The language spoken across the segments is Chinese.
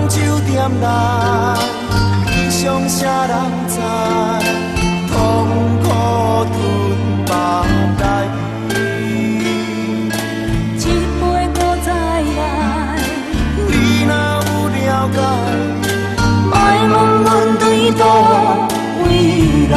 酒点燃，悲伤啥人知？痛苦吞腹内。一杯搁再来，你若有了解，莫问阮对倒位来。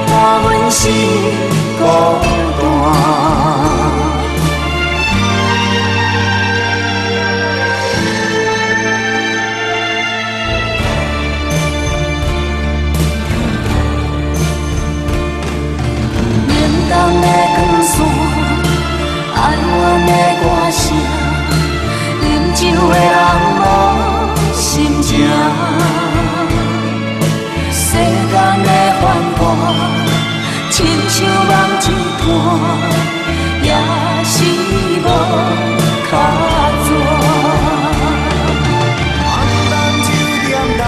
伴阮是孤单。冷冻的光线，哀怨的歌声，饮酒的人无心情。世间的繁华，亲像梦一段，也是无脚纸。红灯酒点燃，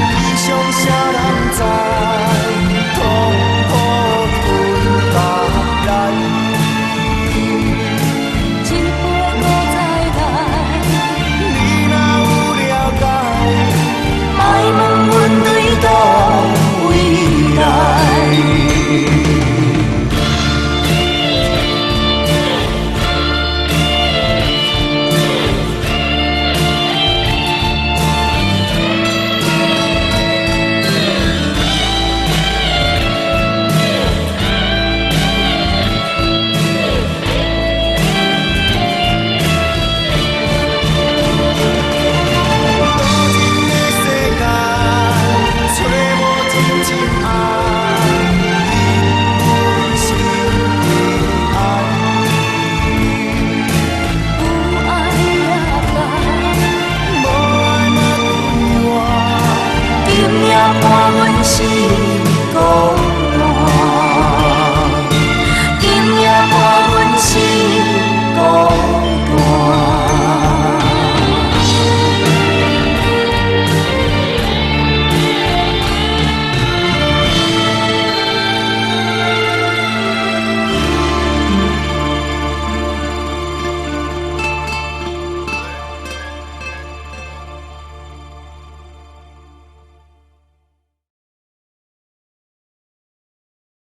悲伤啥人知？痛苦吞腹内。一杯搁再来，你若有了解，莫问阮对倒位来。今夜伴阮是孤